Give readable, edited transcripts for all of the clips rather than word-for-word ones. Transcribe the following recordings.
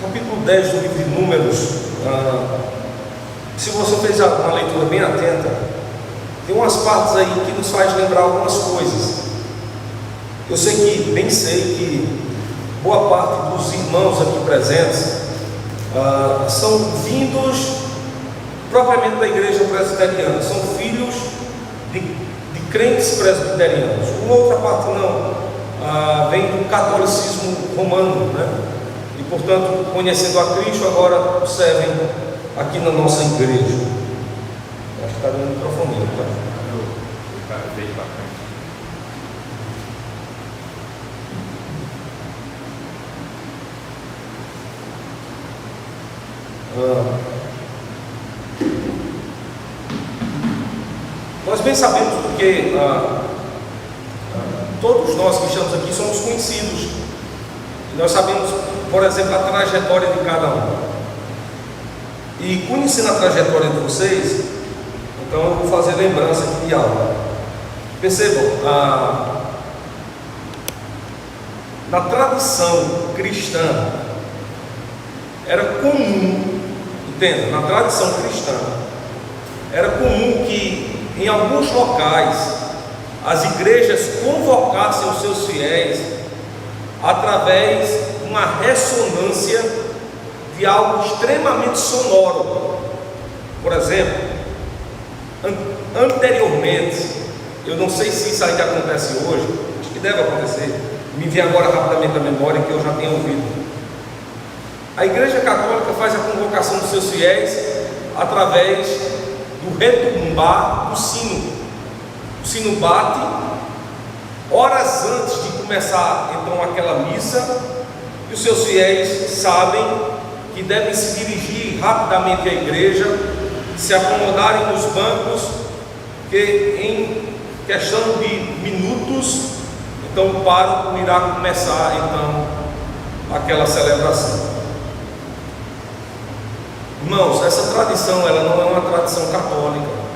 capítulo 10 do livro de Números, se você fez uma leitura bem atenta, tem umas partes aí que nos faz lembrar algumas coisas. Eu bem sei que boa parte dos irmãos aqui presentes são vindos propriamente da igreja presbiteriana, são filhos de crentes presbiterianos. Uma outra parte não, vem do catolicismo romano, né? E portanto, conhecendo a Cristo, agora servem aqui na nossa igreja. Acho que está dando microfone, tá? Veio bacana. Nós bem sabemos porque todos nós que estamos aqui somos conhecidos. E nós sabemos, por exemplo, a trajetória de cada um. E conhecendo a trajetória de vocês, então eu vou fazer lembrança de algo. Percebam, na tradição cristã, era comum, entenda, na tradição cristã, era comum que em alguns locais as igrejas convocassem os seus fiéis através de uma ressonância de algo extremamente sonoro. Por exemplo, anteriormente, eu não sei se isso ainda acontece hoje, acho que deve acontecer, me vem agora rapidamente à memória que eu já tenho ouvido. A Igreja Católica faz a convocação dos seus fiéis através do retumbar do sino. O sino bate horas antes de começar então aquela missa, e os seus fiéis sabem que devem se dirigir rapidamente à igreja, se acomodarem nos bancos, que em questão de minutos, então o pároco irá começar então aquela celebração. Irmãos, essa tradição ela não é uma tradição católica,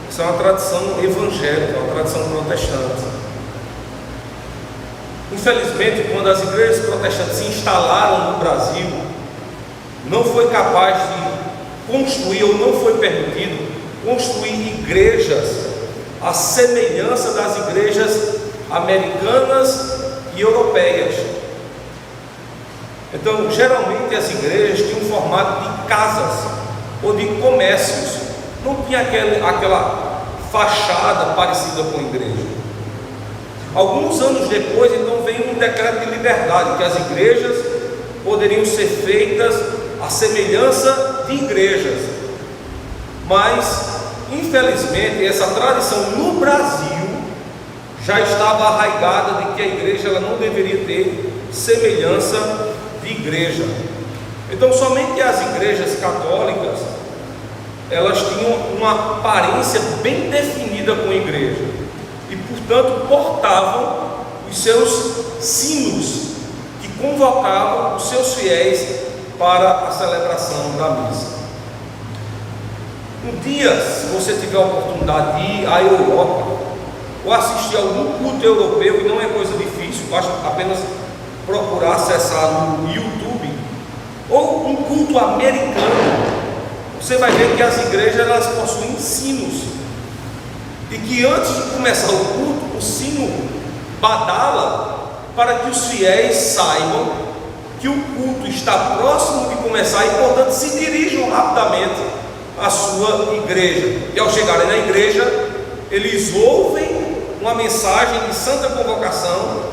isso é uma tradição evangélica, uma tradição protestante. Infelizmente, quando as igrejas protestantes se instalaram no Brasil, não foi capaz de construir, ou não foi permitido construir igrejas à semelhança das igrejas americanas e europeias. Então, geralmente as igrejas tinham um formato de casas ou de comércios, não tinha aquela fachada parecida com a igreja. Alguns anos depois, então, veio um decreto de liberdade, que as igrejas poderiam ser feitas à semelhança de igrejas. Mas, infelizmente, essa tradição no Brasil já estava arraigada de que a igreja ela não deveria ter semelhança de igreja. Então, somente as igrejas católicas elas tinham uma aparência bem definida com a igreja e, portanto, portavam os seus sinos que convocavam os seus fiéis para a celebração da missa. Um dia, se você tiver a oportunidade de ir à Europa ou assistir a algum culto europeu, e não é coisa difícil, basta apenas procurar acessar no YouTube, ou um culto americano, você vai ver que as igrejas elas possuem sinos, e que antes de começar o culto, o sino badala para que os fiéis saibam que o culto está próximo de começar e, portanto, se dirijam rapidamente à sua igreja. E ao chegarem na igreja, eles ouvem uma mensagem de santa convocação,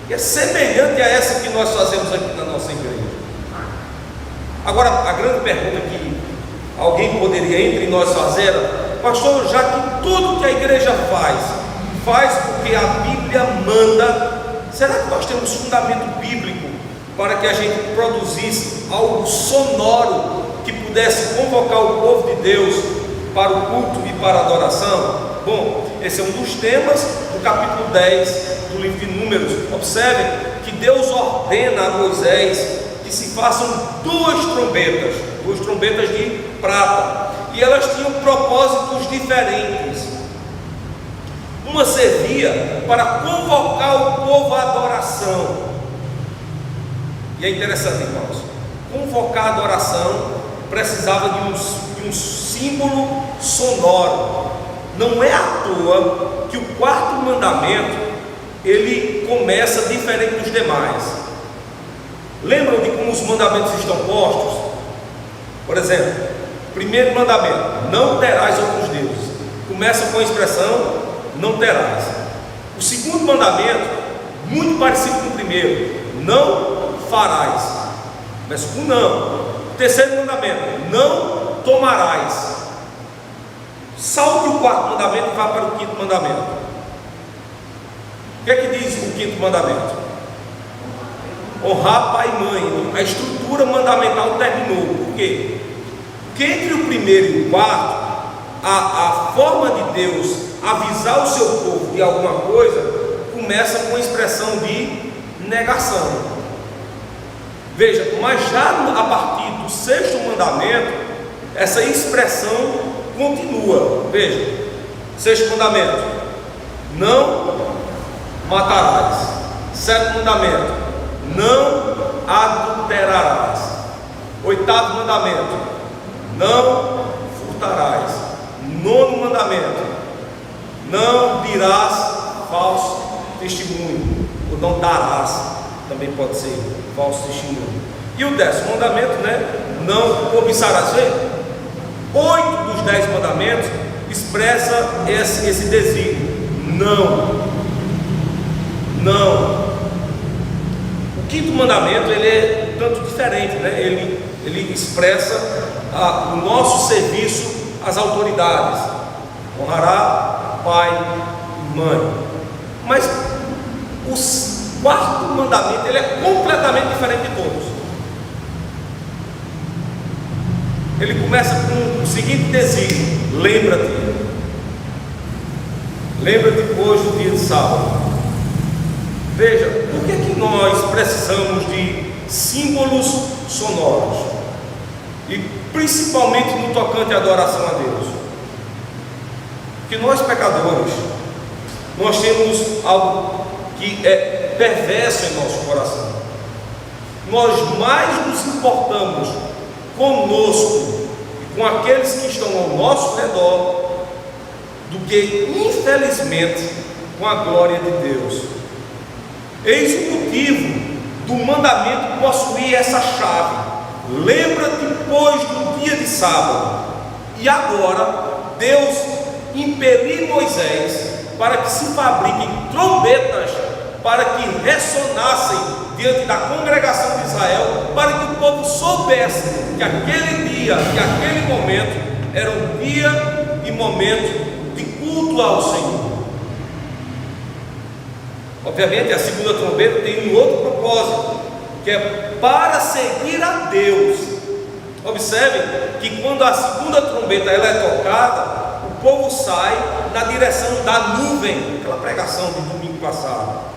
que é semelhante a essa que nós fazemos aqui na nossa igreja. Agora, a grande pergunta que alguém poderia entre nós fazer era: pastor, já que tudo que a igreja faz porque a Bíblia manda, será que nós temos fundamento bíblico para que a gente produzisse algo sonoro que pudesse convocar o povo de Deus para o culto e para a adoração? Bom, esse é um dos temas do capítulo 10 do livro de Números. Observem que Deus ordena a Moisés que se façam duas trombetas de prata, e elas tinham propósitos diferentes. Uma servia para convocar o povo à adoração, e E é interessante, irmãos, convocar a adoração precisava de um símbolo sonoro. Não é à toa que o quarto mandamento ele começa diferente dos demais. Lembram de como os mandamentos estão postos? Por exemplo, primeiro mandamento: não terás outros deuses. Começa com a expressão não terás. O segundo mandamento, muito parecido com o primeiro: não farás. Começa com não. O terceiro mandamento: não tomarás. Salte o quarto mandamento e vá para o quinto mandamento. O que é que diz o quinto mandamento? Honrar pai e mãe. A estrutura mandamental terminou. Por quê? Porque entre o primeiro e o quarto, a forma de Deus avisar o seu povo de alguma coisa começa com a expressão de negação. Veja, mas já a partir do sexto mandamento, essa expressão continua. Veja, sexto mandamento: não matarás. Sétimo mandamento: não adulterarás. Oitavo mandamento: não furtarás. Nono mandamento: não dirás falso testemunho, ou não darás, também pode ser falso testemunho. E o 10º mandamento, não cobiçarás. 8 dos 10 mandamentos expressa esse desígnio: não. O 5º mandamento ele é tanto diferente, ele expressa o nosso serviço às autoridades: honrará pai e mãe. Mas o 4º mandamento ele é completamente diferente de todos. Ele começa com o seguinte desígnio: lembra-te hoje do dia de sábado. Veja, por que nós precisamos de símbolos sonoros? E principalmente no tocante à adoração a Deus. Porque nós pecadores, nós temos algo que é perverso em nosso coração. Nós mais nos importamos conosco e com aqueles que estão ao nosso redor do que, infelizmente, com a glória de Deus. Eis o motivo do mandamento possuir essa chave: lembra-te, pois, do dia de sábado. E agora Deus impeliu Moisés para que se fabriquem trombetas para que ressonassem diante da congregação de Israel, para que o povo soubesse que aquele dia e aquele momento era um dia e momento de culto ao Senhor. Obviamente a segunda trombeta tem um outro propósito, que é para seguir a Deus. Observem que quando a segunda trombeta ela é tocada, o povo sai na direção da nuvem, aquela pregação do domingo passado.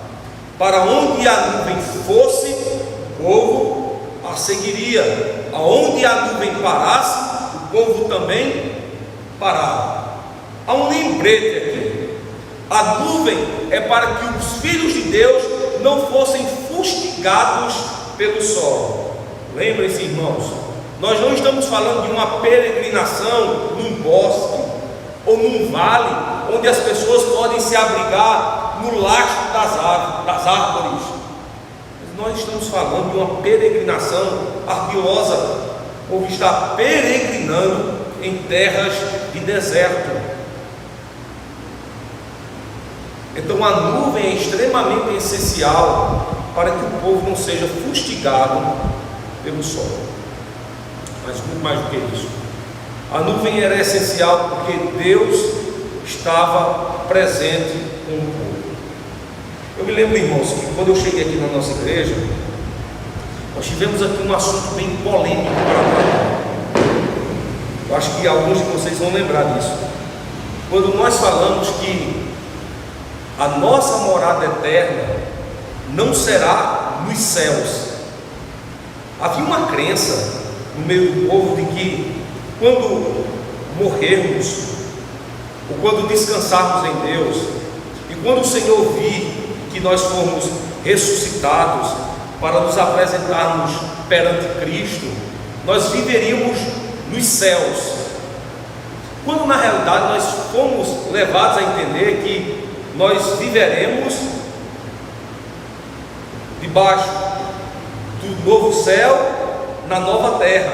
Para onde a nuvem fosse, o povo a seguiria. Aonde a nuvem parasse, o povo também parava. Há um lembrete aqui: a nuvem é para que os filhos de Deus não fossem fustigados pelo sol. Lembrem-se, irmãos, nós não estamos falando de uma peregrinação num bosque ou num vale, onde as pessoas podem se abrigar no lastro das árvores. Nós estamos falando de uma peregrinação argiosa. O povo está peregrinando em terras de deserto. Então a nuvem é extremamente essencial para que o povo não seja fustigado pelo sol. Mas muito mais do que isso, a nuvem era essencial porque Deus estava presente com o povo. Eu me lembro, irmãos, que quando eu cheguei aqui na nossa igreja, nós tivemos aqui um assunto bem polêmico para tratar. Eu acho que alguns de vocês vão lembrar disso. Quando nós falamos que a nossa morada eterna não será nos céus, havia uma crença no meio do povo de que quando morrermos, ou quando descansarmos em Deus, e quando o Senhor vir que nós formos ressuscitados, para nos apresentarmos perante Cristo, nós viveríamos nos céus, quando na realidade nós fomos levados a entender que nós viveremos debaixo do novo céu, na nova terra,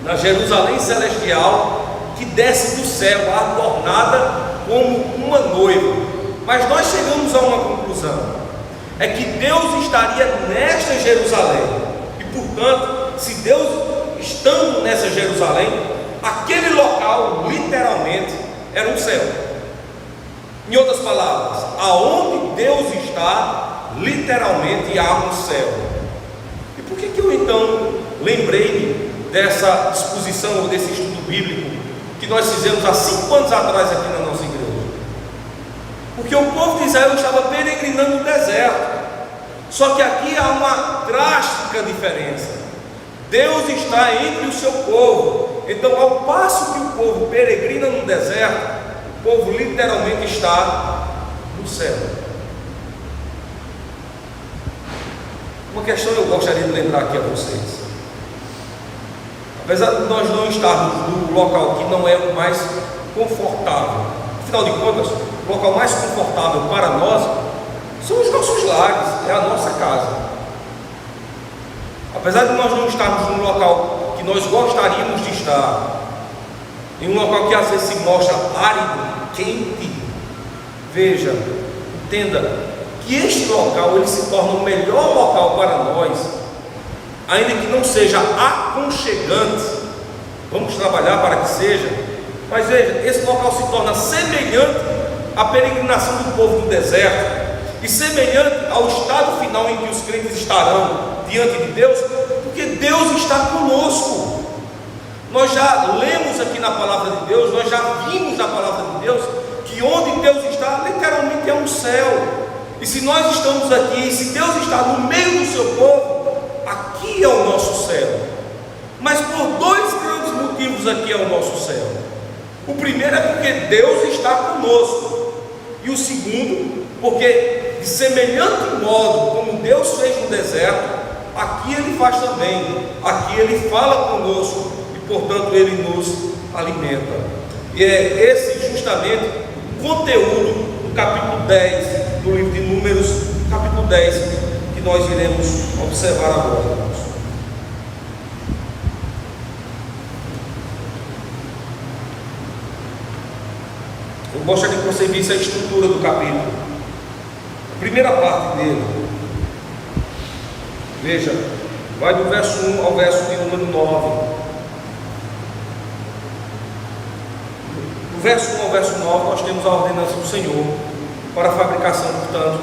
na Jerusalém celestial, que desce do céu, adornada como uma noiva. Mas nós chegamos a uma conclusão, é que Deus estaria nesta Jerusalém, e portanto, se Deus estando nessa Jerusalém, aquele local literalmente era um céu. Em outras palavras, aonde Deus está, literalmente há um céu. E por que eu então lembrei dessa exposição ou desse estudo bíblico que nós fizemos há 5 anos atrás aqui na nossa igreja? Porque o povo de Israel estava peregrinando no deserto. Só que aqui há uma drástica diferença. Deus está entre o seu povo. Então, ao passo que o povo peregrina no deserto, o povo literalmente está no céu. Uma questão eu gostaria de lembrar aqui a vocês. Apesar de nós não estarmos no local que não é o mais confortável, afinal de contas, o local mais confortável para nós são os nossos lares, é a nossa casa. Apesar de nós não estarmos num local que nós gostaríamos de estar, em um local que às vezes se mostra árido, quente, veja, entenda que este local ele se torna o melhor local para nós, ainda que não seja aconchegante. Vamos trabalhar para que seja, mas veja, esse local se torna semelhante à peregrinação do povo do deserto e semelhante ao estado final em que os crentes estarão diante de Deus, porque Deus está conosco. Nós já lemos aqui na palavra de Deus, nós já vimos na palavra de Deus que onde Deus está literalmente é um céu. E se nós estamos aqui, e se Deus está no meio do seu povo, aqui é o nosso céu. Mas por 2 grandes motivos aqui é o nosso céu. O primeiro é porque Deus está conosco, e o segundo, porque de semelhante modo como Deus fez no deserto, aqui Ele faz também. Aqui Ele fala conosco e portanto Ele nos alimenta. E é esse justamente o conteúdo do capítulo 10 do livro de Números, capítulo 10, que nós iremos observar agora, irmãos. Eu gostaria que você visse a estrutura do capítulo. A primeira parte dele, veja, vai do verso 1 ao verso de número 9. Do verso 1 ao verso 9 nós temos a ordenança do Senhor para a fabricação, portanto,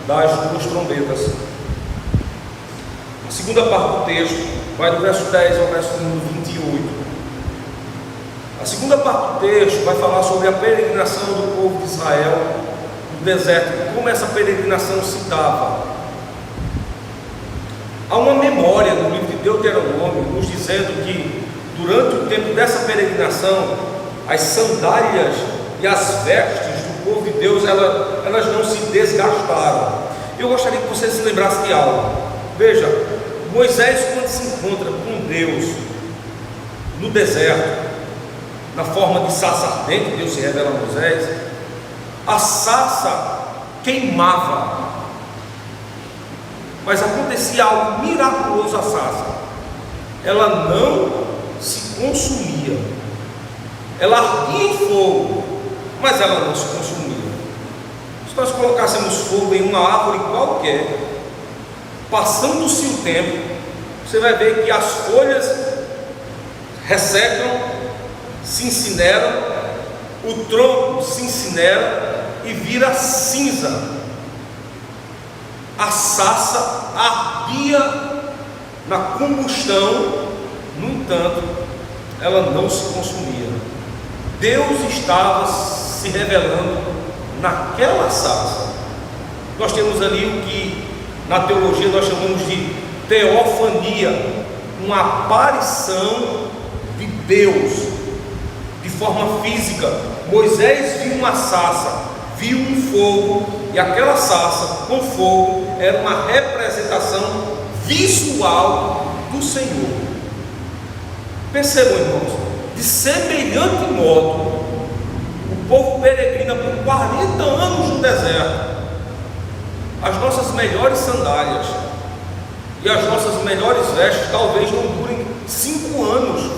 das 2 trombetas. A segunda parte do texto vai do verso 10 ao verso número 28. A segunda parte do texto vai falar sobre a peregrinação do povo de Israel no deserto, como essa peregrinação se dava. Há uma memória no livro de Deuteronômio nos dizendo que durante o tempo dessa peregrinação, as sandálias e as vestes do povo de Deus, elas não se desgastaram. Eu gostaria que você se lembrasse de algo. Veja, Moisés, quando se encontra com Deus no deserto, na forma de sarça ardente, Deus se revela a Moisés, a sarça queimava, mas acontecia algo miraculoso à sarça. Ela não se consumia. Ela ardia em fogo, mas ela não se consumia. Se nós colocássemos fogo em uma árvore qualquer, passando-se o tempo, você vai ver que as folhas ressecam, se incineram, o tronco se incinera e vira cinza. A sarça ardia na combustão, no entanto, ela não se consumia. Deus estava se revelando naquela sarça. Nós temos ali o que na teologia nós chamamos de teofania, uma aparição de Deus de forma física. Moisés viu uma sarça, viu um fogo, e aquela sarça com fogo era uma representação visual do Senhor. Percebam, irmãos, de semelhante modo, o povo peregrina por 40 anos no deserto. As nossas melhores sandálias e as nossas melhores vestes talvez não durem 5 anos.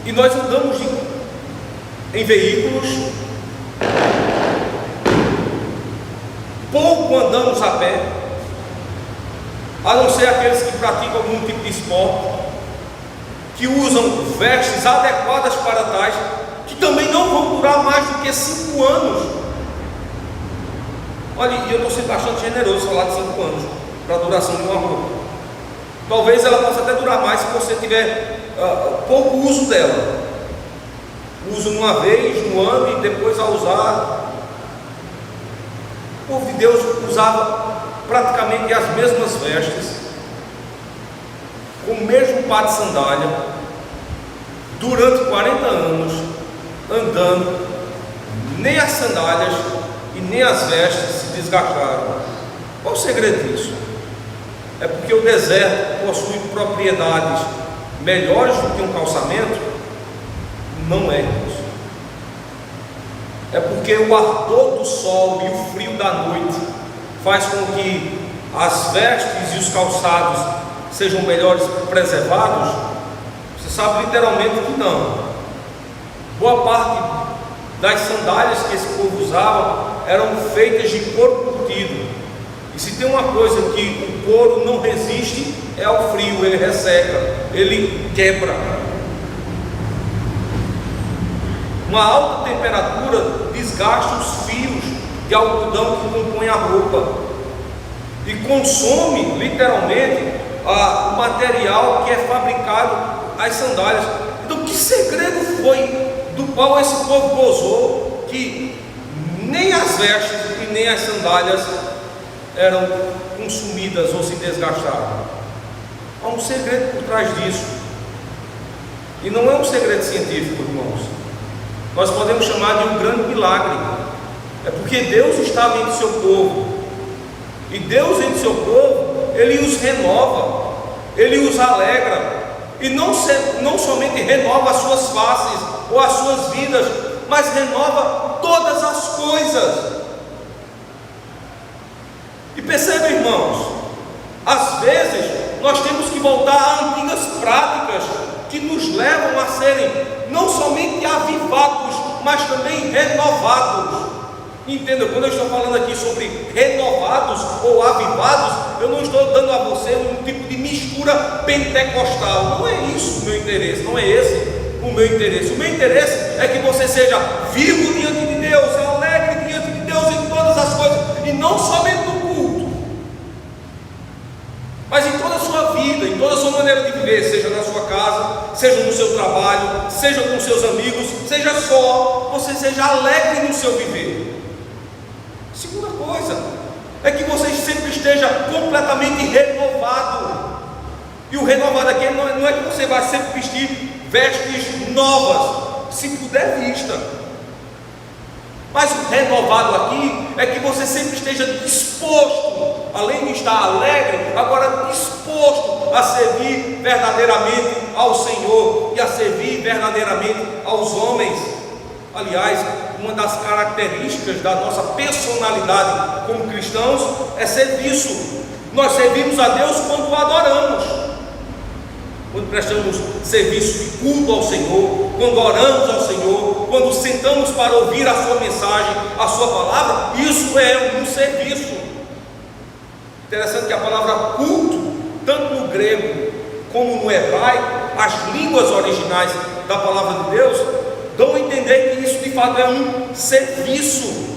E nós andamos em veículos, pouco andamos a pé, a não ser aqueles que praticam algum tipo de esporte, que usam vestes adequadas para tais, que também não vão durar mais do que 5 anos. Olha, e eu estou sendo bastante generoso falar de 5 anos para a duração de uma roupa. Talvez ela possa até durar mais se você tiver pouco uso dela. Uso uma vez no ano e depois a usar. O povo de Deus usava praticamente as mesmas vestes, com o mesmo par de sandália, durante 40 anos, andando. Nem as sandálias e nem as vestes se desgastaram. Qual o segredo disso? É porque o deserto possui propriedades melhores do que um calçamento? Não é isso. É porque o ardor do sol e o frio da noite faz com que as vestes e os calçados sejam melhores preservados? Você sabe literalmente que não. Boa parte das sandálias que esse povo usava eram feitas de couro curtido. E se tem uma coisa que o couro não resiste, é ao frio, ele resseca, ele quebra. Uma alta temperatura desgasta os fios de algodão que compõem a roupa e consome literalmente o material que é fabricado as sandálias. Então, que segredo foi do qual esse povo gozou, que nem as vestes e nem as sandálias eram consumidas ou se desgastaram? Há um segredo por trás disso, e não é um segredo científico, irmãos. Nós podemos chamar de um grande milagre. É porque Deus estava entre o seu povo, e Deus entre o seu povo, Ele os renova, Ele os alegra, e não somente renova as suas faces ou as suas vidas, mas renova todas as coisas. E percebam, irmãos, às vezes nós temos que voltar a antigas práticas que nos levam a serem não somente avivados, mas também renovados. Entenda, quando eu estou falando aqui sobre renovados ou avivados, eu não estou dando a você um tipo de mistura pentecostal. Não é isso o meu interesse, não é esse o meu interesse. O meu interesse é que você seja vivo diante de Deus, alegre diante de Deus em todas as coisas, e não somente no culto, mas em toda a sua vida, em toda a sua maneira de viver, seja na sua casa, seja no seu trabalho, seja com seus amigos, seja só, você seja alegre no seu viver. Segunda coisa é que você sempre esteja completamente renovado. E o renovado aqui não é que você vai sempre vestir vestes novas, se puder vista. Mas o renovado aqui é que você sempre esteja disposto, além de estar alegre, agora disposto a servir verdadeiramente ao Senhor e a servir verdadeiramente aos homens. Aliás, uma das características da nossa personalidade como cristãos é serviço. Nós servimos a Deus quando o adoramos, quando prestamos serviço de culto ao Senhor, quando oramos ao Senhor, quando sentamos para ouvir a sua mensagem, a sua palavra. Isso é um serviço. Interessante que a palavra culto, tanto no grego como no hebraico, as línguas originais da palavra de Deus, dão a entender que isso de fato é um serviço.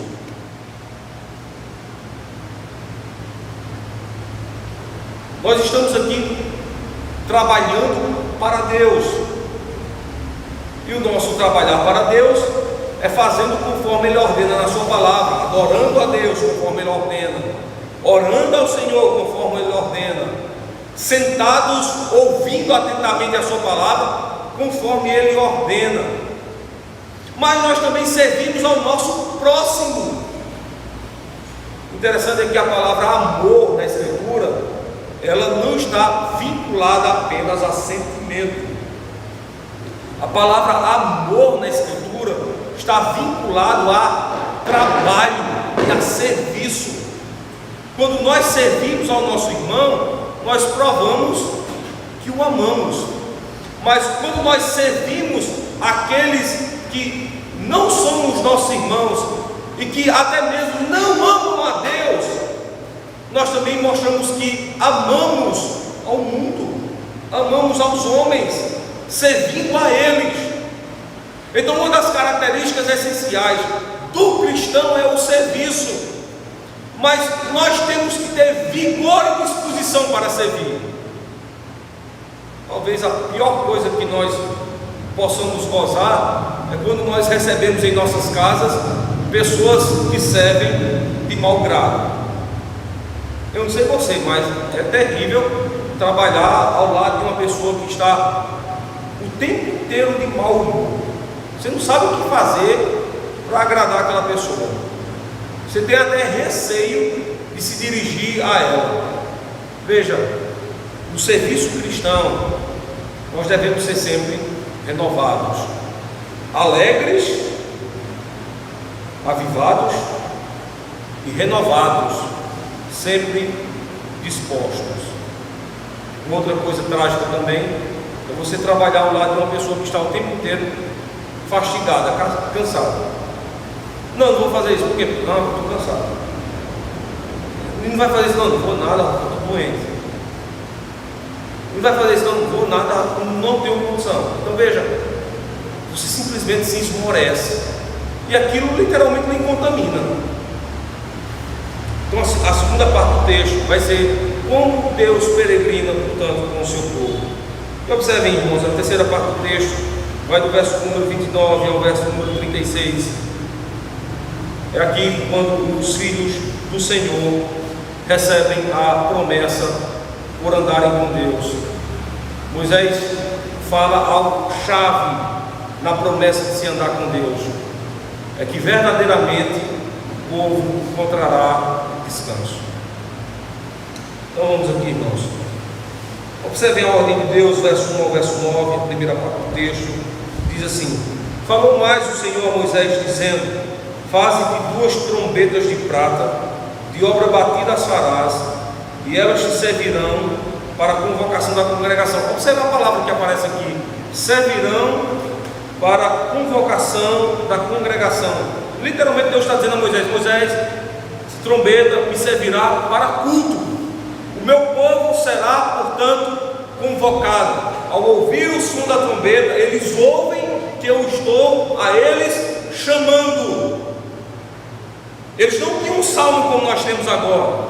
Nós estamos aqui trabalhando para Deus, e o nosso trabalhar para Deus é fazendo conforme Ele ordena na sua palavra, adorando a Deus conforme Ele ordena, orando ao Senhor conforme Ele ordena, sentados ouvindo atentamente a sua palavra conforme Ele ordena. Mas nós também servimos ao nosso próximo. Interessante é que a palavra amor na Escritura, ela não está vinculada apenas a sentimento. A palavra amor na Escritura está vinculado a trabalho e a serviço. Quando nós servimos ao nosso irmão, nós provamos que o amamos. Mas quando nós servimos aqueles que não são os nossos irmãos e que até mesmo não amam a Deus, nós também mostramos que amamos ao mundo, amamos aos homens, servindo a eles. Então, uma das características essenciais do cristão é o serviço, mas nós temos que ter vigor e disposição para servir. Talvez a pior coisa que nós possamos gozar é quando nós recebemos em nossas casas pessoas que servem de mau grado. Eu não sei você, mas é terrível trabalhar ao lado de uma pessoa que está o tempo inteiro de mau humor. Você não sabe o que fazer para agradar aquela pessoa. Você tem até receio de se dirigir a ela. Veja, no serviço cristão, nós devemos ser sempre renovados, alegres, avivados e renovados, sempre dispostos. Uma outra coisa trágica também é você trabalhar ao lado de uma pessoa que está o tempo inteiro fastigada, cansada. Não vou fazer isso, porque não, eu estou cansado. Não vai fazer isso, não vou nada, estou doente. Não vai fazer isso, não vou nada, não tenho condição. Então veja, você simplesmente se esmorece e aquilo literalmente lhe contamina. Então a segunda parte do texto vai ser como Deus peregrina, portanto, com o seu povo. E observem, irmãos, a terceira parte do texto vai do verso número 29 ao verso número 36. É aqui quando os filhos do Senhor recebem a promessa por andarem com Deus. Moisés fala ao chave na promessa de se andar com Deus, é que verdadeiramente o povo encontrará descanso. Então vamos aqui, irmãos. Observem a ordem de Deus, verso 1 ao verso 9, a primeira parte do texto, diz assim: falou mais o Senhor a Moisés, dizendo: faze-te 2 trombetas de prata, de obra batida as farás, e elas te servirão para a convocação da congregação. Observe a palavra que aparece aqui: servirão para a convocação da congregação. Literalmente Deus está dizendo a Moisés: Moisés, essa trombeta me servirá para culto. O meu povo será, portanto, convocado. Ao ouvir o som da trombeta, eles ouvem que eu estou a eles chamando. Eles não tinham um salmo como nós temos agora.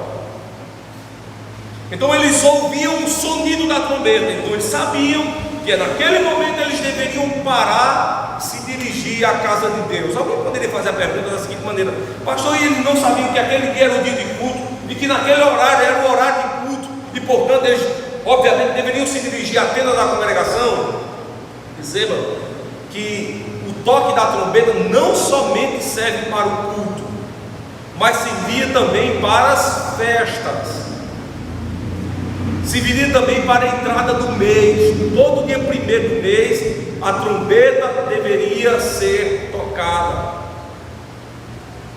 Então eles ouviam o sonido da trombeta. Então eles sabiam que naquele momento eles deveriam parar, se dirigir à casa de Deus. Alguém poderia fazer a pergunta da seguinte maneira: pastor, e eles não sabiam que aquele dia era o dia de culto e que naquele horário era o horário de culto, e portanto eles obviamente deveriam se dirigir à tenda da congregação? Perceba que o toque da trombeta não somente serve para o culto, mas servia também para as festas, serviria também para a entrada do mês. Todo dia 1º do mês a trombeta deveria ser tocada.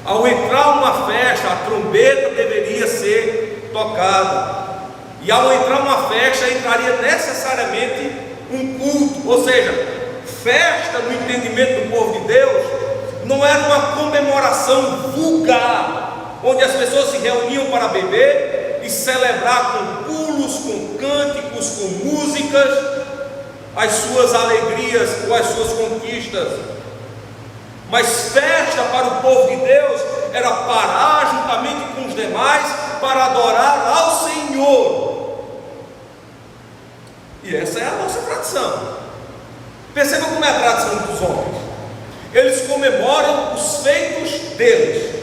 Ao entrar uma festa, a trombeta deveria ser tocada. E ao entrar uma festa, entraria necessariamente um culto. Ou seja, festa no entendimento do povo de Deus não era uma comemoração vulgar, onde as pessoas se reuniam para beber e celebrar com pulos, com cânticos, com músicas, as suas alegrias ou as suas conquistas. Mas festa para o povo de Deus era parar juntamente com os demais para adorar ao Senhor. E essa é a nossa tradição. Perceba como é a tradição dos homens. Eles comemoram os feitos deles.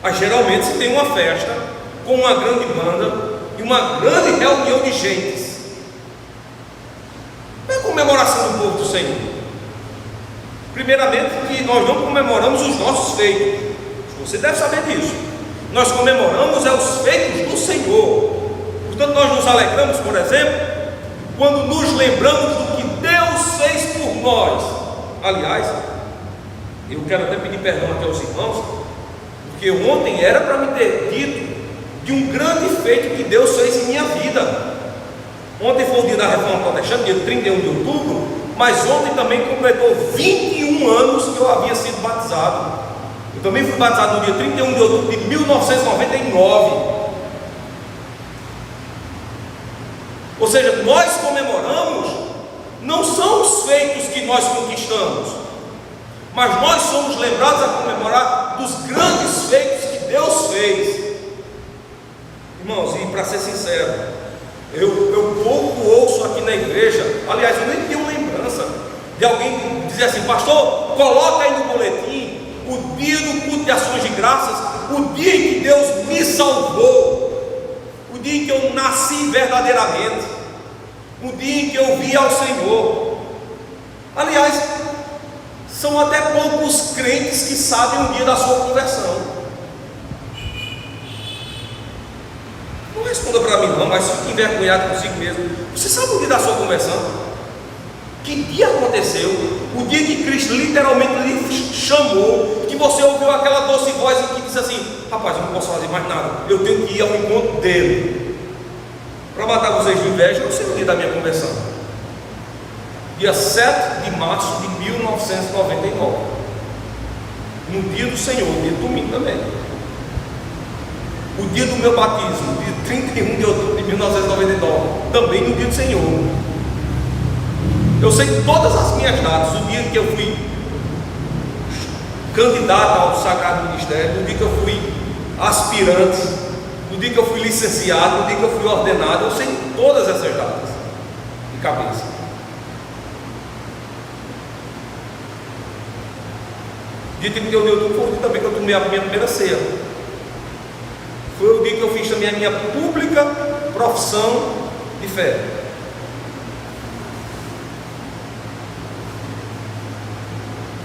Mas geralmente se tem uma festa com uma grande banda e uma grande reunião de gentes. Não é a comemoração do povo do Senhor. Primeiramente, que nós não comemoramos os nossos feitos, Você deve saber disso. Nós comemoramos os feitos do Senhor. Portanto, nós nos alegramos, por exemplo, quando nos lembramos do que Deus fez por nós. Aliás, eu quero até pedir perdão aqui aos irmãos, porque ontem era para me ter dito de um grande feito que Deus fez em minha vida. Ontem foi o dia da Reforma Protestante, dia 31 de outubro, mas ontem também completou 21 anos que eu havia sido batizado. Eu também fui batizado no dia 31 de outubro de 1999. Ou seja, nós comemoramos, não são os feitos que nós conquistamos, mas nós somos lembrados a comemorar dos grandes feitos que Deus fez. Irmãos, e para ser sincero, eu pouco ouço aqui na igreja, aliás, eu nem tenho lembrança de alguém dizer assim: pastor, coloca aí no boletim o dia do culto de ações de graças, o dia em que Deus me salvou, o dia em que eu nasci verdadeiramente, o dia em que eu vi ao Senhor. Aliás, são até poucos crentes que sabem o dia da sua conversão. Não responda para mim não, mas fique envergonhado consigo mesmo. Você sabe o dia da sua conversão? Que dia aconteceu? O dia que Cristo literalmente lhe chamou, que você ouviu aquela doce voz que disse assim: rapaz, eu não posso fazer mais nada, eu tenho que ir ao encontro dele. Para matar vocês de inveja, eu sei o dia da minha conversão. Dia 7 de março de 1999, no dia do Senhor, dia de domingo também. O dia do meu batismo, dia 31 de outubro de 1999, também no dia do Senhor. Eu sei todas as minhas datas, o dia em que eu fui candidato ao Sagrado Ministério, no dia que eu fui aspirante, no dia que eu fui licenciado, no dia que eu fui ordenado, eu sei todas essas datas de cabeça. Dia 31 de outubro foi o dia também que eu tomei a minha primeira ceia. Foi o dia que eu fiz também a minha pública profissão de fé.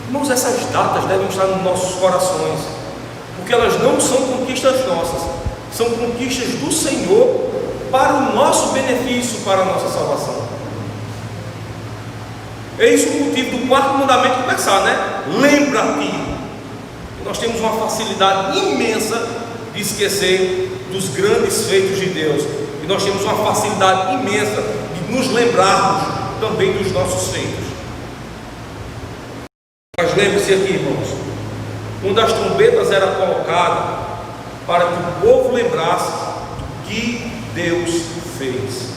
Irmãos, essas datas devem estar nos nossos corações, porque elas não são conquistas nossas, são conquistas do Senhor para o nosso benefício, para a nossa salvação. Eis o motivo do quarto mandamento começar, né? Lembra-te. Nós temos uma facilidade imensa de esquecer dos grandes feitos de Deus, e nós temos uma facilidade imensa de nos lembrarmos também dos nossos feitos. Mas lembre-se aqui, irmãos, quando as trombetas eram colocadas para que o povo lembrasse do que Deus fez,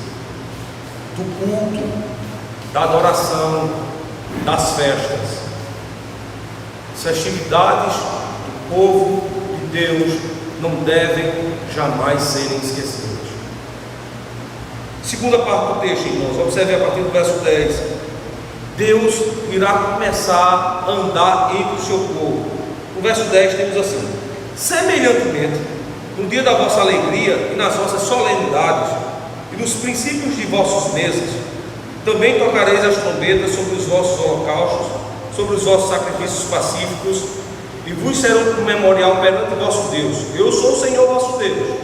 do culto, da adoração, das festas, as festividades do povo de Deus não devem jamais serem esquecidas. Segunda parte do texto, irmãos, observe a partir do verso 10. Deus irá começar a andar entre o seu povo. No verso 10 temos assim: semelhantemente, no dia da vossa alegria e nas vossas solenidades e nos princípios de vossos meses, também tocareis as trombetas sobre os vossos holocaustos, sobre os vossos sacrifícios pacíficos, e vos serão por memorial perante o vosso Deus. Eu sou o Senhor vosso Deus.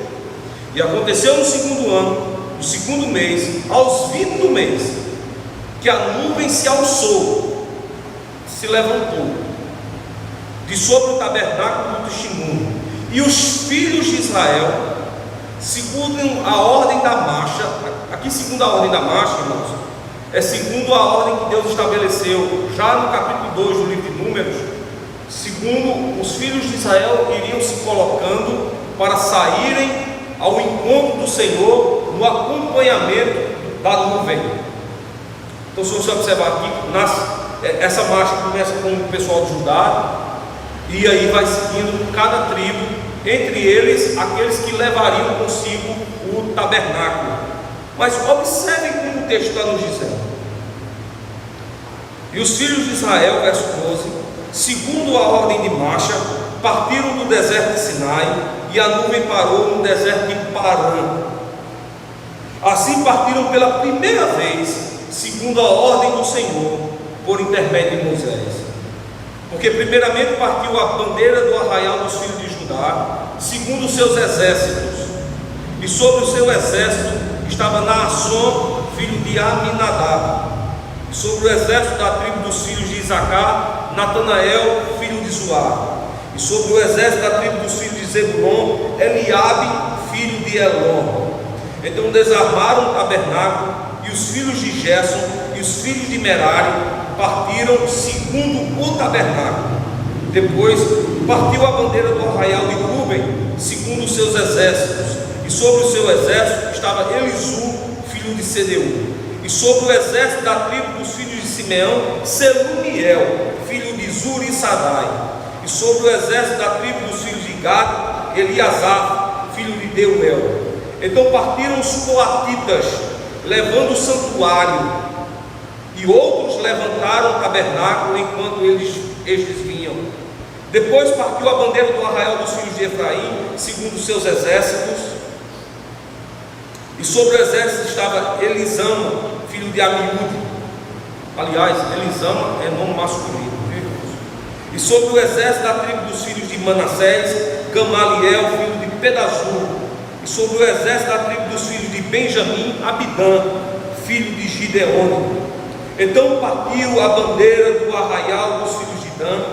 E aconteceu no segundo ano, no segundo mês, aos 20 do mês, que a nuvem se alçou, se levantou, de sobre o tabernáculo do testemunho, e os filhos de Israel, segundo a ordem da marcha, aqui segundo a ordem da marcha, irmãos, é segundo a ordem que Deus estabeleceu, já no capítulo 2 do livro de Números, segundo os filhos de Israel iriam se colocando para saírem ao encontro do Senhor no acompanhamento da nuvem. Então, se você observar aqui, essa marcha começa com o pessoal de Judá, e aí vai seguindo cada tribo, entre eles aqueles que levariam consigo o tabernáculo. Mas observem como o texto está nos dizendo. E os filhos de Israel, verso 12, segundo a ordem de marcha, partiram do deserto de Sinai, e a nuvem parou no deserto de Parã. Assim partiram pela primeira vez, segundo a ordem do Senhor, por intermédio de Moisés. Porque primeiramente partiu a bandeira do arraial dos filhos de Judá, segundo os seus exércitos, e sobre o seu exército estava Naasson, filho de Aminadab, e sobre o exército da tribo dos filhos de Isacar, Natanael, filho de Zoar, e sobre o exército da tribo dos filhos de Zebulon, Eliabe, filho de Elon. Então desarmaram o tabernáculo, e os filhos de Gerson e os filhos de Merari partiram segundo o tabernáculo. Depois partiu a bandeira do arraial de Ruben, segundo os seus exércitos, e sobre o seu exército estava Elisu, filho de Sedeu, e sobre o exército da tribo dos filhos de Simeão, Selumiel, filho de Zurissadai, e sobre o exército da tribo dos filhos de Gad, Eliasaf, filho de Deuel. Então partiram os coatitas, levando o santuário, e outros levantaram o tabernáculo enquanto estes vinham. Depois partiu a bandeira do arraial dos filhos de Efraim, segundo os seus exércitos, e sobre o exército estava Elisama, filho de Amiúde. Aliás, Elisama é nome masculino. E sobre o exército da tribo dos filhos de Manassés, Gamaliel, filho de Pedazur. E sobre o exército da tribo dos filhos de Benjamim, Abidã, filho de Gideone. Então partiu a bandeira do arraial dos filhos de Dan,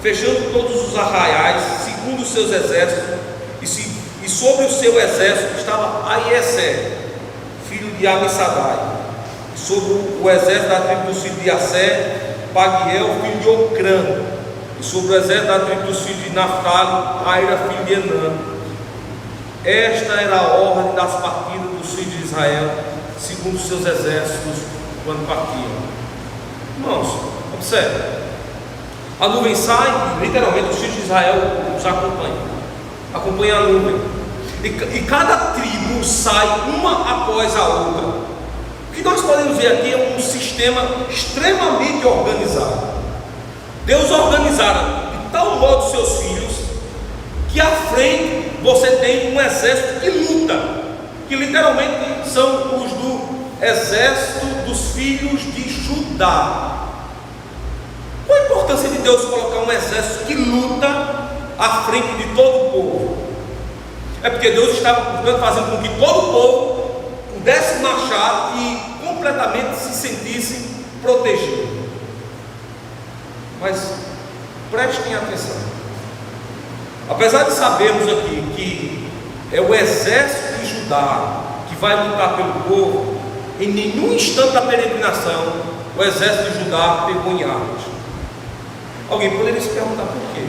fechando todos os arraiais, segundo os seus exércitos, e sobre o seu exército estava Aiesé, filho de Amissadai, e sobre o exército da tribo dos filhos de Assé, Pagiel, filho de Ocrã, e sobre o exército da tribo dos filhos de Naftali, Aira, filho de Enã. Esta era a ordem das partidas dos filhos de Israel, segundo os seus exércitos, quando partiam. Irmãos, observe, a nuvem sai, literalmente os filhos de Israel os acompanha a nuvem, e cada tribo sai uma após a outra. O que nós podemos ver aqui é um sistema extremamente organizado. Deus organizara de tal modo seus filhos, que à frente você tem um exército que luta, que literalmente são os do exército dos filhos de Judá. Qual a importância de Deus colocar um exército que luta à frente de todo o povo? É porque Deus estava, portanto, fazendo com que todo o povo pudesse marchar e completamente se sentisse protegido. Mas prestem atenção, apesar de sabermos aqui que é o exército de Judá que vai lutar pelo povo, em nenhum instante da peregrinação o exército de Judá pegou em armas. Alguém poderia se perguntar por quê?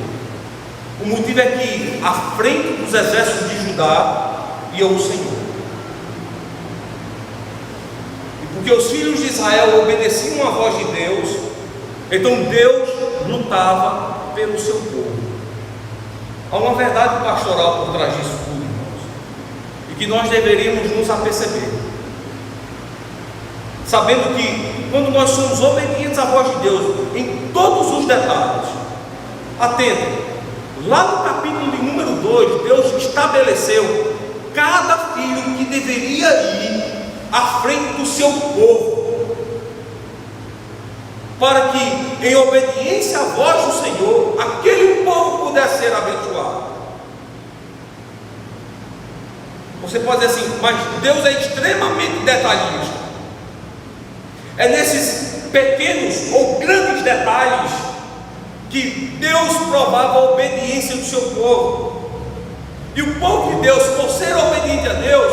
O motivo é que à frente dos exércitos de Judá ia o Senhor, e porque os filhos de Israel obedeciam à voz de Deus, então Deus lutava pelo seu povo. Há uma verdade pastoral por trás disso tudo, irmãos, e que nós deveríamos nos aperceber, sabendo que quando nós somos obedientes à voz de Deus em todos os detalhes, atentem, lá no capítulo de número 2, Deus estabeleceu cada filho que deveria ir à frente do seu povo, para que, em obediência à voz do Senhor, aquele povo pudesse ser abençoado. Você pode dizer assim, mas Deus é extremamente detalhista. É nesses pequenos ou grandes detalhes que Deus provava a obediência do seu povo. E o povo de Deus, por ser obediente a Deus,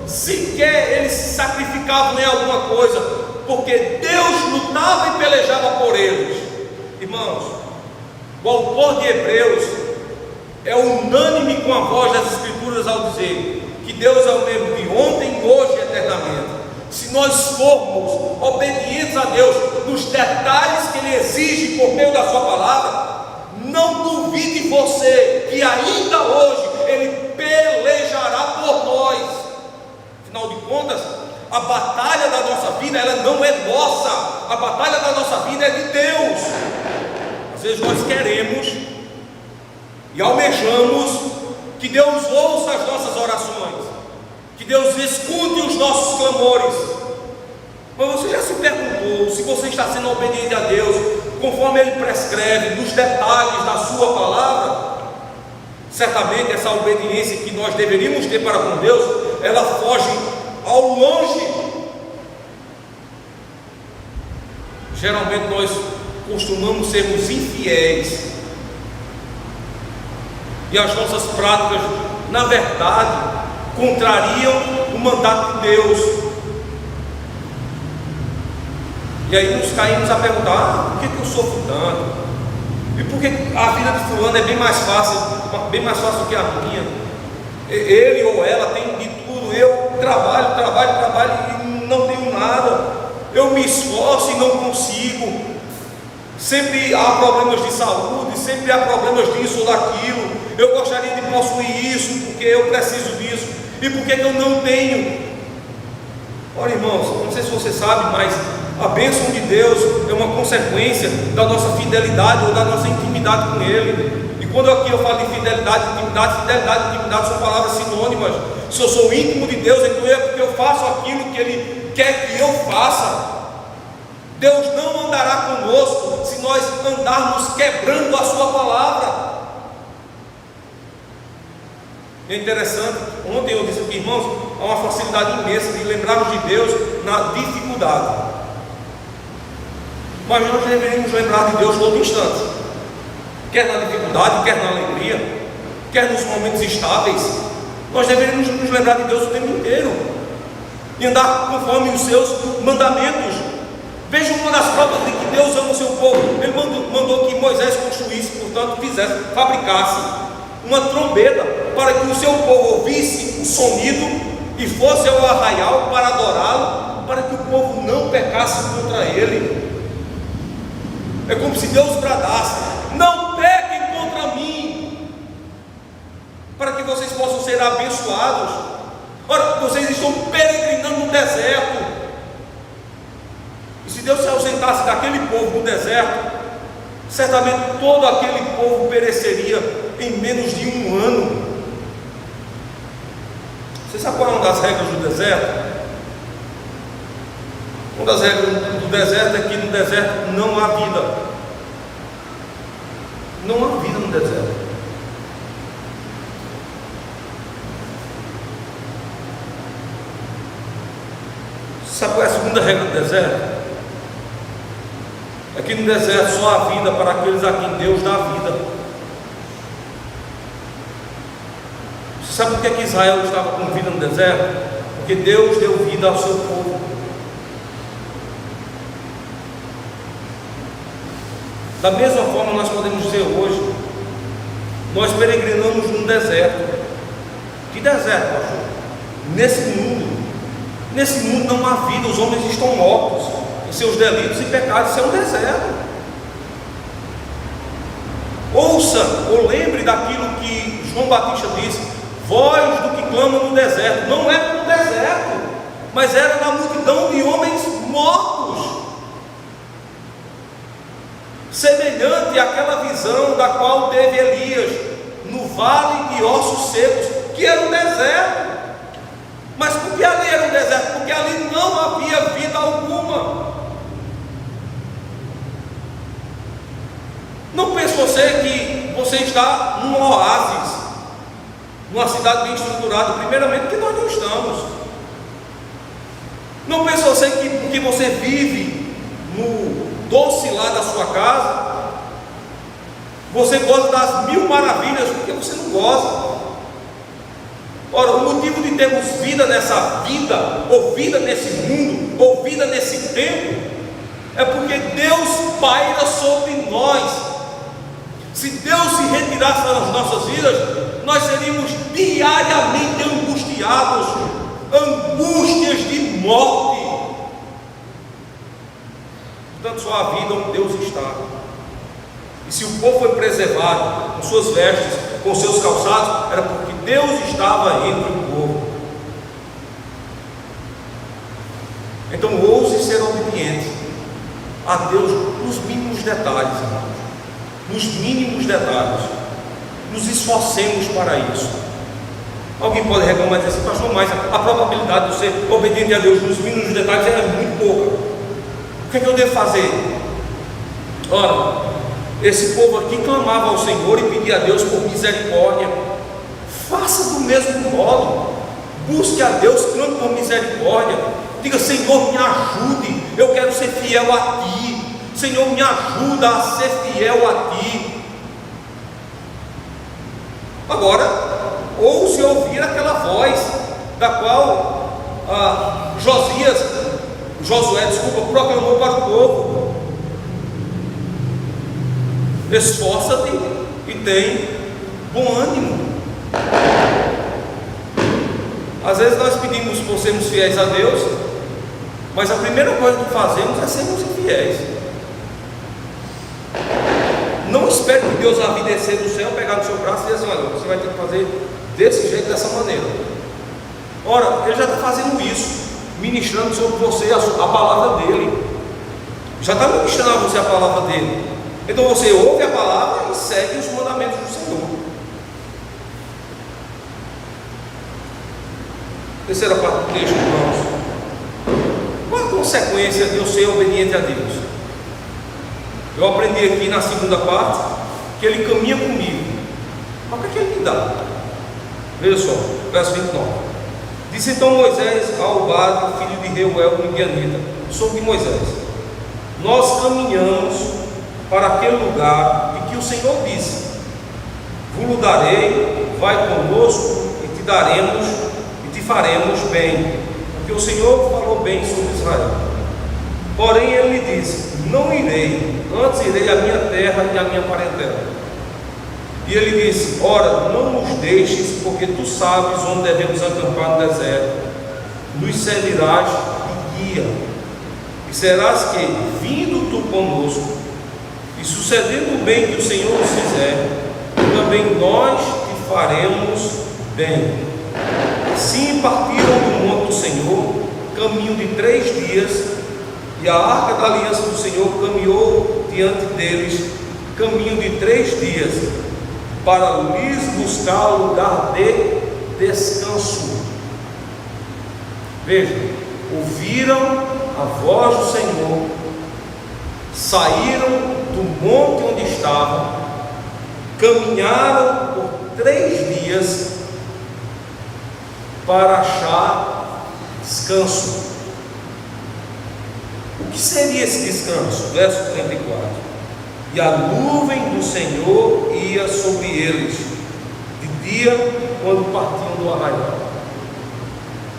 sequer eles se sacrificavam em alguma coisa, porque Deus lutava e pelejava por eles. Irmãos, o autor de Hebreus é unânime com a voz das Escrituras ao dizer que Deus é o mesmo de ontem, hoje e eternamente. Se nós formos obedientes a Deus nos detalhes que Ele exige por meio da sua palavra, não duvide você que ainda hoje Ele pelejará por nós. Afinal de contas, a batalha da nossa vida, ela não é nossa, a batalha da nossa vida é de Deus. Às vezes nós queremos e almejamos que Deus ouça as nossas orações, que Deus escute os nossos clamores. Mas você já se perguntou se você está sendo obediente a Deus conforme Ele prescreve, nos detalhes da Sua palavra, certamente essa obediência que nós deveríamos ter para com Deus, ela foge ao longe. Geralmente nós costumamos sermos infiéis, e as nossas práticas, na verdade, contrariam o mandato de Deus. E aí nos caímos a perguntar: por que eu sofro tanto? E por que a vida de fulano é bem mais fácil do que a minha? Ele ou ela tem de tudo, eu trabalho e não tenho nada. Eu me esforço e não consigo. Sempre há problemas de saúde, sempre há problemas disso ou daquilo. Eu gostaria de possuir isso porque eu preciso disso. E por que eu não tenho? Olha, irmãos, não sei se você sabe, mas a bênção de Deus é uma consequência da nossa fidelidade ou da nossa intimidade com Ele. E quando aqui eu falo de fidelidade e intimidade são palavras sinônimas. Se eu sou íntimo de Deus, então é porque eu faço aquilo que Ele quer que eu faça. Deus não andará conosco se nós andarmos quebrando a Sua palavra. É interessante, ontem eu disse aqui, irmãos, há uma facilidade imensa de lembrarmos de Deus na dificuldade, mas nós deveríamos lembrar de Deus todo instante, quer na dificuldade, quer na alegria, quer nos momentos estáveis. Nós deveríamos nos lembrar de Deus o tempo inteiro e andar conforme os seus mandamentos. Veja uma das provas de que Deus ama o seu povo. Ele mandou que Moisés construísse, portanto, fabricasse uma trombeta para que o seu povo ouvisse o sonido e fosse ao arraial para adorá-lo, para que o povo não pecasse contra ele. É como se Deus bradasse: não pequem contra mim, para que vocês possam ser abençoados. Ora, vocês estão peregrinando no deserto, e se Deus se ausentasse daquele povo no deserto, certamente todo aquele povo pereceria em menos de um ano. Você sabe qual é uma das regras do deserto? Uma das regras do deserto é que no deserto não há vida. Não há vida no deserto. Sabe qual é a segunda regra do deserto? É que no deserto só há vida para aqueles a quem Deus dá vida. Você sabe por que Israel estava com vida no deserto? Porque Deus deu vida ao seu povo. Da mesma forma nós podemos dizer hoje, nós peregrinamos num deserto. Que deserto, pastor? Nesse mundo não há vida, os homens estão mortos em seus delitos e pecados. Isso é um deserto. Ouça ou lembre daquilo que João Batista disse: voz do que clama no deserto. Não é no deserto, mas era na multidão de homens mortos, semelhante àquela visão da qual teve Elias no vale de ossos secos, que era um deserto. Mas por que ali era um deserto? Porque ali não havia vida alguma. Não pense você que você está num oásis, numa cidade bem estruturada. Primeiramente, que nós não estamos. Não pense você que porque você vive no doce lá da sua casa, você gosta das mil maravilhas, porque você não gosta. Ora, o motivo de termos vida nessa vida, ou vida nesse mundo, ou vida nesse tempo, é porque Deus paira sobre nós. Se Deus se retirasse das nossas vidas, nós seríamos diariamente angustiados, angústias de morte. Portanto, só a vida onde Deus está. E se o povo foi preservado com suas vestes, com seus calçados, era porque Deus estava entre o povo. Então ouse ser obediente a Deus nos mínimos detalhes, irmãos. Nos mínimos detalhes. Nos esforcemos para isso. Alguém pode reclamar e dizer assim: pastor, mas a probabilidade de ser obediente a Deus nos mínimos detalhes é muito pouca. O que é que eu devo fazer? Ora, esse povo aqui clamava ao Senhor e pedia a Deus por misericórdia. Faça do mesmo modo, busque a Deus, clame por misericórdia, diga: Senhor, me ajude, eu quero ser fiel a Ti, Senhor, me ajuda a ser fiel a Ti. Agora, ouse ouvir aquela voz da qual Josué proclamou para o povo: esforça-te e tem bom ânimo. Às vezes nós pedimos por sermos fiéis a Deus, mas a primeira coisa que fazemos é sermos infiéis. Não espere que Deus vá vir descer do céu, pegar no seu braço e dizer assim: olha, você vai ter que fazer desse jeito, dessa maneira. Ora, Ele já está fazendo isso, ministrando sobre você a palavra dEle. Já está ministrando a você a palavra dEle. Então você ouve a palavra e segue os mandamentos do Senhor. Terceira parte do texto, irmãos. Qual a consequência de eu ser obediente a Deus? Eu aprendi aqui na segunda parte que Ele caminha comigo. Mas o que é que Ele me dá? Veja só, verso 29. Disse então Moisés ao Gade, filho de Reuel, midianita, sobre Moisés: nós caminhamos para aquele lugar de que o Senhor disse: vos darei, vai conosco e te daremos e te faremos bem, porque o Senhor falou bem sobre Israel. Porém ele lhe disse: não irei, antes irei à minha terra e à minha parentela. E ele disse: ora, não nos deixes, porque tu sabes onde devemos acampar no deserto, nos servirás de guia, e serás que, vindo tu conosco, e sucedendo o bem que o Senhor nos fizer, também nós te faremos bem. Assim partiram do monte do Senhor, caminho de 3 dias, e a arca da aliança do Senhor caminhou diante deles, caminho de 3 dias, para lhes buscar lugar de descanso. Vejam, ouviram a voz do Senhor, saíram do monte onde estavam, caminharam por 3 dias para achar descanso. O que seria esse descanso? Verso 34. E a nuvem do Senhor ia sobre eles de dia, quando partiam do arraial.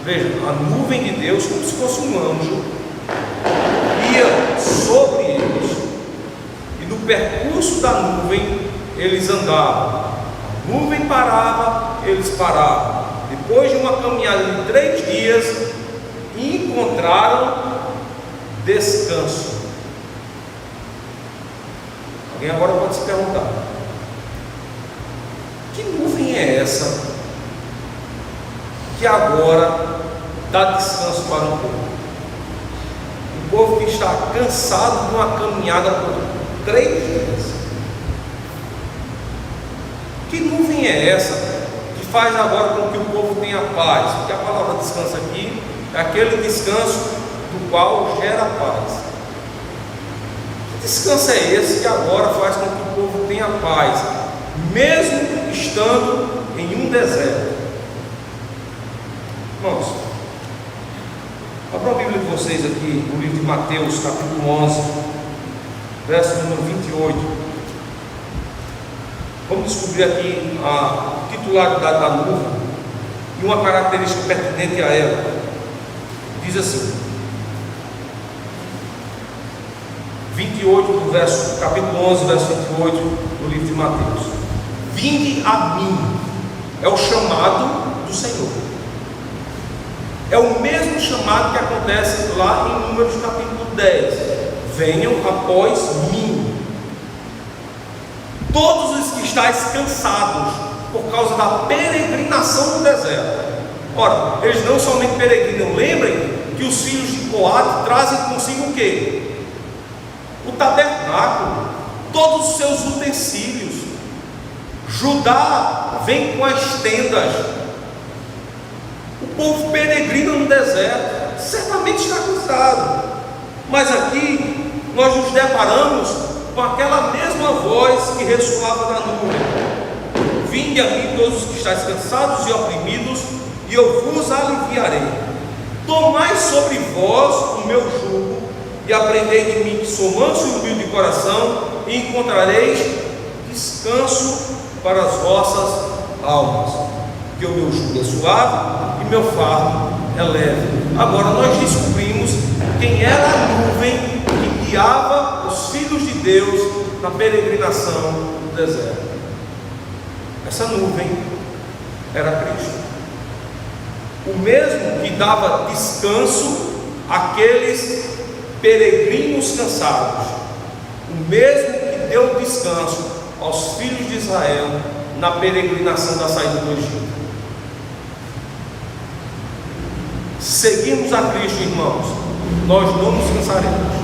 Veja, a nuvem de Deus, como se fosse um anjo, ia sobre eles, e no percurso da nuvem eles andavam. A nuvem parava, eles paravam. Depois de uma caminhada de 3 dias, encontraram descanso. Alguém agora pode se perguntar: que nuvem é essa que agora dá descanso para um povo? Um povo que está cansado de uma caminhada por 3 dias. Que nuvem é essa que faz agora com que o povo tenha paz? Porque a palavra descanso aqui é aquele descanso do qual gera paz. Que descanso é esse que agora faz com que o povo tenha paz, mesmo estando em um deserto? Irmãos, abra a Bíblia de vocês aqui no livro de Mateus, capítulo 11, verso número 28. Vamos descobrir aqui a titularidade da nuvem e uma característica pertinente a ela. Diz assim: 28 do verso, capítulo 11, verso 28 do livro de Mateus. Vinde a mim, é o chamado do Senhor. É o mesmo chamado que acontece lá em Números capítulo 10. Venham após mim, todos os que estáis cansados por causa da peregrinação no deserto. Ora, eles não somente peregrinam, lembrem que os filhos de Coate trazem consigo o quê? O tabernáculo, todos os seus utensílios. Judá vem com as tendas. O povo peregrina no deserto, certamente está cansado. Mas aqui nós nos deparamos com aquela mesma voz que ressoava da nuvem: vinde a mim todos os que estáis cansados e oprimidos, e eu vos aliviarei. Tomai sobre vós o meu jugo, e aprendei de mim, que sou manso e humilde de coração, e encontrareis descanso para as vossas almas, que o meu jugo é suave e meu fardo é leve. Agora nós descobrimos quem era a nuvem que guiava os filhos de Deus na peregrinação do deserto. Essa nuvem era Cristo, o mesmo que dava descanso àqueles peregrinos cansados, o mesmo que deu descanso aos filhos de Israel na peregrinação da saída do Egito. Seguimos a Cristo, irmãos, nós não nos cansaremos,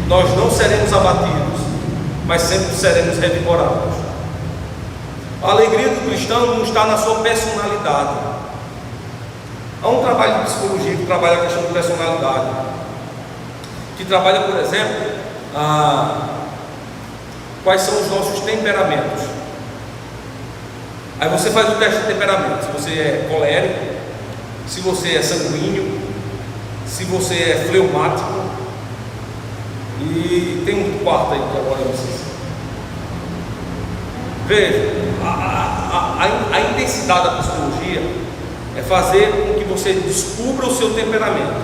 nós não seremos abatidos, mas sempre seremos revigorados. A alegria do cristão não está na sua personalidade. Há um trabalho de psicologia que trabalha a questão de personalidade, que trabalha, por exemplo, quais são os nossos temperamentos. Aí você faz o teste de temperamento: se você é colérico, se você é sanguíneo, se você é fleumático, e tem um quarto aí que agora eu não sei. Veja, a intensidade da psicologia é fazer com que você descubra o seu temperamento,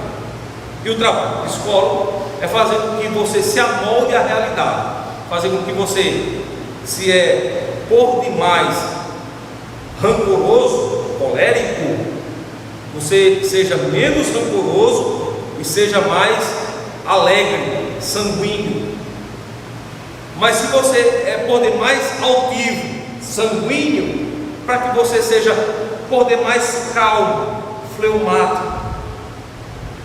e o trabalho do psicólogo é fazer com que você se amolde à realidade, fazer com que você, se é por demais rancoroso, colérico, você seja menos rancoroso e seja mais alegre, sanguíneo. Mas se você é por demais altivo, sanguíneo, para que você seja por demais calmo, fleumático.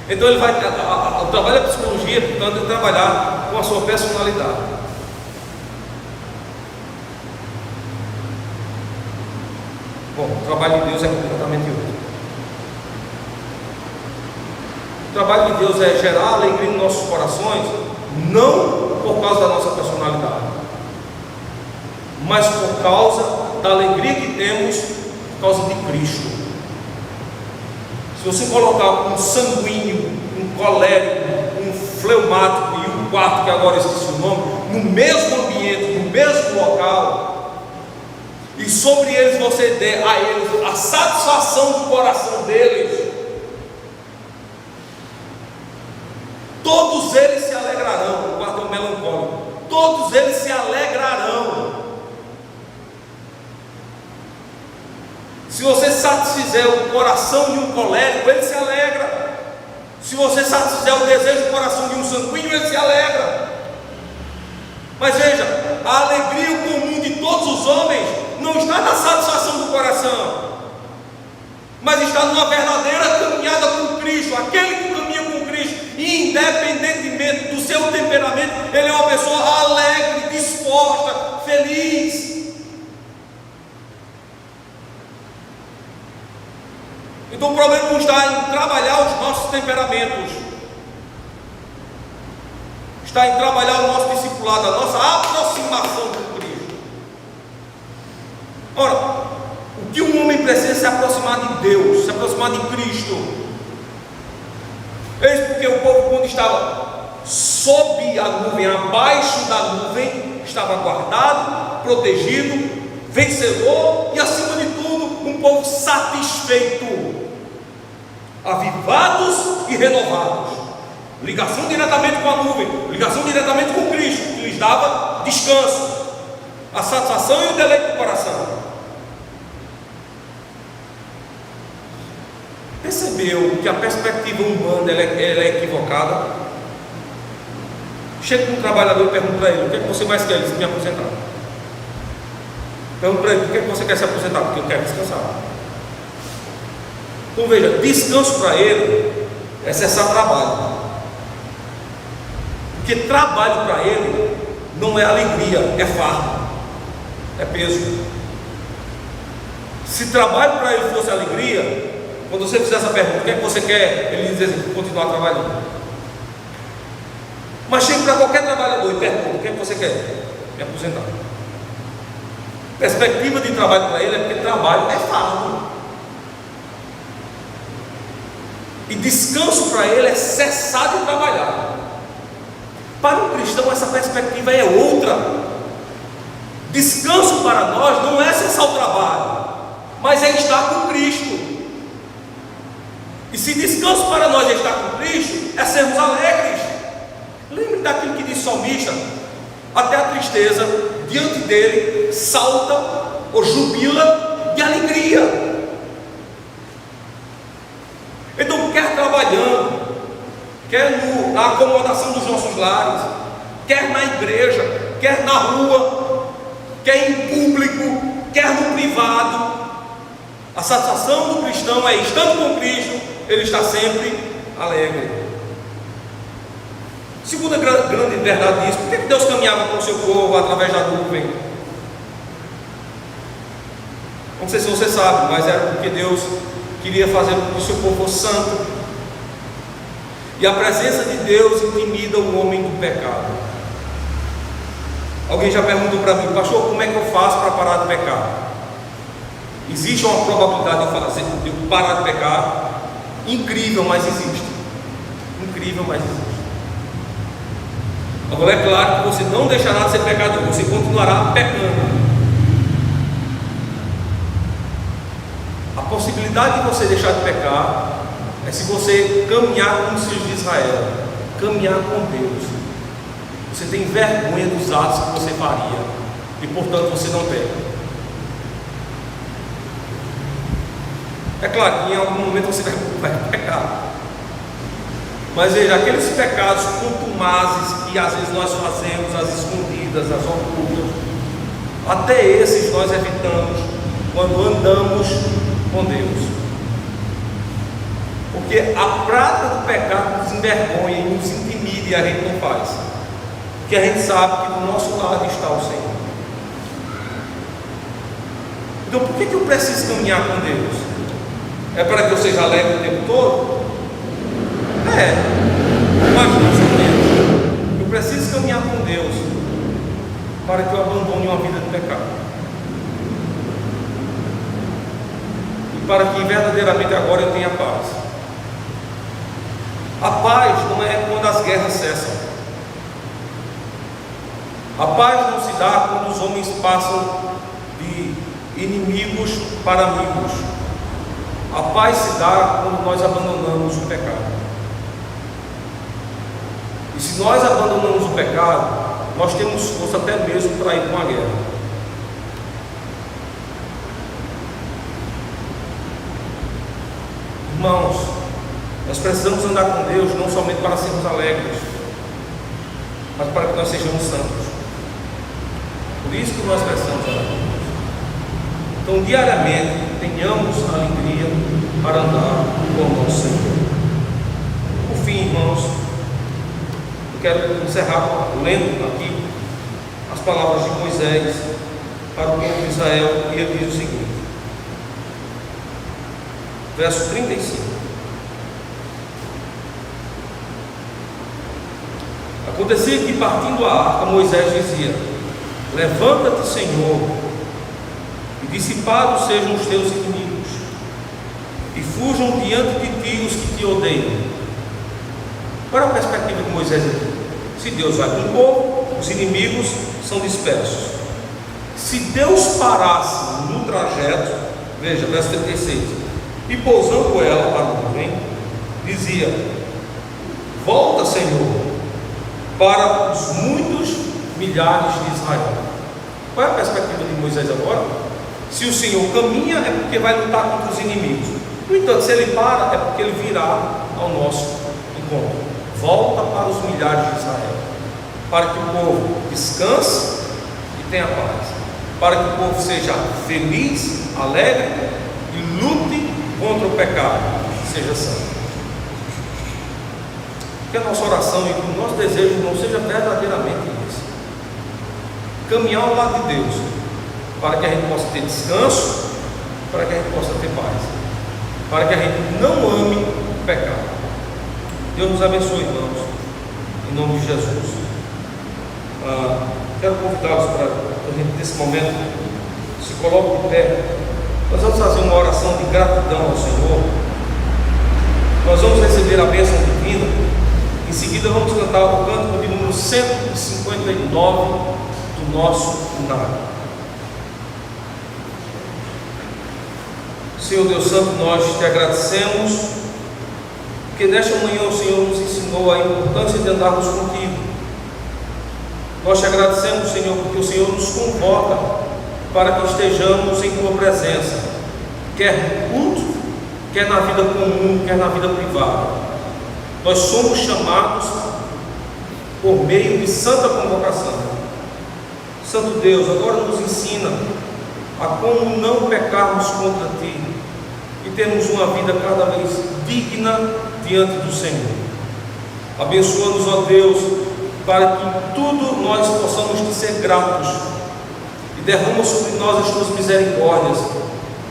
Então ele vai, o trabalho da psicologia, portanto, é trabalhar com a sua personalidade. Bom, o trabalho de Deus é completamente outro. O trabalho de Deus é gerar alegria nos nossos corações, não por causa da nossa personalidade, mas por causa da alegria que temos por causa de Cristo. Se você colocar um sanguíneo, um colérico, um fleumático e um quarto, que agora esqueci o nome, no mesmo ambiente, no mesmo local, e sobre eles você der a eles a satisfação do coração deles, todos eles se alegrarão. O quarto é o melancólico. Todos eles se alegrarão. Se você satisfizer o coração de um colérico, ele se alegra. Se você satisfizer o desejo do coração de um sanguíneo, ele se alegra. Mas veja, a alegria comum de todos os homens não está na satisfação do coração, mas está numa verdadeira caminhada com Cristo. Aquele que caminha com Cristo, independentemente do seu temperamento, ele é uma pessoa alegre, disposta, feliz. Então o problema não está em trabalhar os nossos temperamentos, está em trabalhar o nosso discipulado, a nossa aproximação com Cristo. Ora, o que um homem precisa é se aproximar de Deus, se aproximar de Cristo. Eis porque o povo, quando estava sob a nuvem, abaixo da nuvem, estava guardado, protegido, vencedor e, acima de tudo, um povo satisfeito, avivados e renovados. Ligação diretamente com a nuvem, ligação diretamente com Cristo, que lhes dava descanso, a satisfação e o deleite do coração. Percebeu que a perspectiva humana ela é equivocada? Chega com um trabalhador e pergunta para ele: o que é que você mais quer? Ele diz: me aposentar. Pergunta para ele: por que é que você quer se aposentar? Porque eu quero descansar. Então veja, descanso para ele é cessar trabalho. Porque trabalho para ele não é alegria, é fardo, é peso. Se trabalho para ele fosse alegria, quando você fizer essa pergunta: o que é que você quer? Ele diz assim: continuar trabalhando. Mas chega para qualquer trabalhador e pergunta: o que é que você quer? Me aposentar. Perspectiva de trabalho para ele é porque trabalho é fardo. E descanso para ele é cessar de trabalhar. Para um cristão essa perspectiva é outra. Descanso para nós não é cessar o trabalho, mas é estar com Cristo. E se descanso para nós é estar com Cristo, é sermos alegres. Lembre daquilo que diz o salmista: até a tristeza diante dele salta ou jubila de alegria. Então, quer trabalhando, quer na acomodação dos nossos lares, quer na igreja, quer na rua, quer em público, quer no privado, a satisfação do cristão é, estando com Cristo, ele está sempre alegre. Segunda grande verdade disso: por que Deus caminhava com o seu povo através da nuvem? Não sei se você sabe, mas era porque Deus queria fazer com que o seu povo fosse santo. E a presença de Deus intimida o homem do pecado. Alguém já perguntou para mim: pastor, como é que eu faço para parar de pecar? Existe uma probabilidade de eu parar de pecar? Incrível, mas existe. Incrível, mas existe. Agora é claro que você não deixará de ser pecador, você continuará pecando. A possibilidade de você deixar de pecar é se você caminhar com os filhos de Israel, caminhar com Deus. Você tem vergonha dos atos que você faria e portanto você não peca. É claro que em algum momento você vai pecar, mas veja, aqueles pecados contumazes que às vezes nós fazemos, as escondidas, as ocultas, até esses nós evitamos quando andamos com Deus, porque a prática do pecado nos envergonha e nos intimida e a gente não faz, porque a gente sabe que do nosso lado está o Senhor. Então por que eu preciso caminhar com Deus? É para que eu seja alegre o tempo todo? Mas não somente. Eu preciso caminhar com Deus para que eu abandone uma vida de pecado, e para que verdadeiramente agora eu tenha paz. A paz não é quando as guerras cessam. A paz não se dá quando os homens passam de inimigos para amigos. A paz se dá quando nós abandonamos o pecado. E se nós abandonamos o pecado, nós temos força até mesmo para ir para uma guerra. Irmãos, nós precisamos andar com Deus não somente para sermos alegres, mas para que nós sejamos santos. Por isso que nós precisamos andar com Deus. Então, diariamente, tenhamos a alegria para andar com o nosso Senhor. Por fim, irmãos, eu quero encerrar lendo aqui as palavras de Moisés para o povo de Israel, e ele diz o seguinte, verso 35: acontecia que, partindo a arca, Moisés dizia: levanta-te, Senhor, e dissipados sejam os teus inimigos, e fujam diante de ti os que te odeiam. Qual é a perspectiva de Moisés aqui? Se Deus vai com o povo, os inimigos são dispersos. Se Deus parasse no trajeto, veja, verso 36, e pousando ela para o nuvem, dizia: volta, Senhor, para os muitos milhares de Israel. Qual é a perspectiva de Moisés agora? Se o Senhor caminha, é porque vai lutar contra os inimigos. No entanto, se ele para, é porque ele virá ao nosso encontro. Volta para os milhares de Israel, para que o povo descanse e tenha paz, para que o povo seja feliz, alegre e lute contra o pecado, seja santo. Que a nossa oração e o nosso desejo não seja verdadeiramente isso: caminhar ao lado de Deus, para que a gente possa ter descanso, para que a gente possa ter paz, para que a gente não ame o pecado. Deus nos abençoe, irmãos, em em nome de Jesus. Quero convidá-los para a gente, nesse momento, se coloque de pé. Nós vamos fazer uma oração de gratidão ao Senhor. Nós vamos receber a bênção divina. Em seguida vamos cantar o cântico de número 159 do nosso hino. Senhor Deus Santo, nós te agradecemos, porque nesta manhã o Senhor nos ensinou a importância de andarmos contigo. Nós te agradecemos, Senhor, porque o Senhor nos convoca para que estejamos em tua presença, quer no culto, quer na vida comum, quer na vida privada. Nós somos chamados por meio de santa convocação. Santo Deus, agora nos ensina a como não pecarmos contra ti e termos uma vida cada vez digna diante do Senhor. Abençoa-nos, ó Deus, para que em tudo nós possamos te ser gratos, e derrama sobre nós as tuas misericórdias,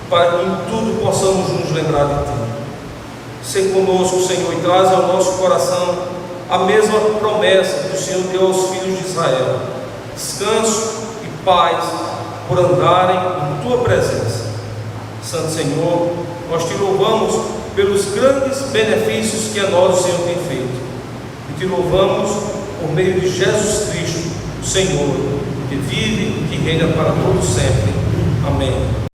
para que em tudo possamos nos lembrar de ti. Ser conosco, Senhor, e traz ao nosso coração a mesma promessa que o Senhor deu aos filhos de Israel: descanso e paz por andarem em tua presença. Santo Senhor, nós te louvamos pelos grandes benefícios que a nós o Senhor tem feito, e te louvamos por meio de Jesus Cristo, o Senhor, que vive e que reina para todo sempre. Amém.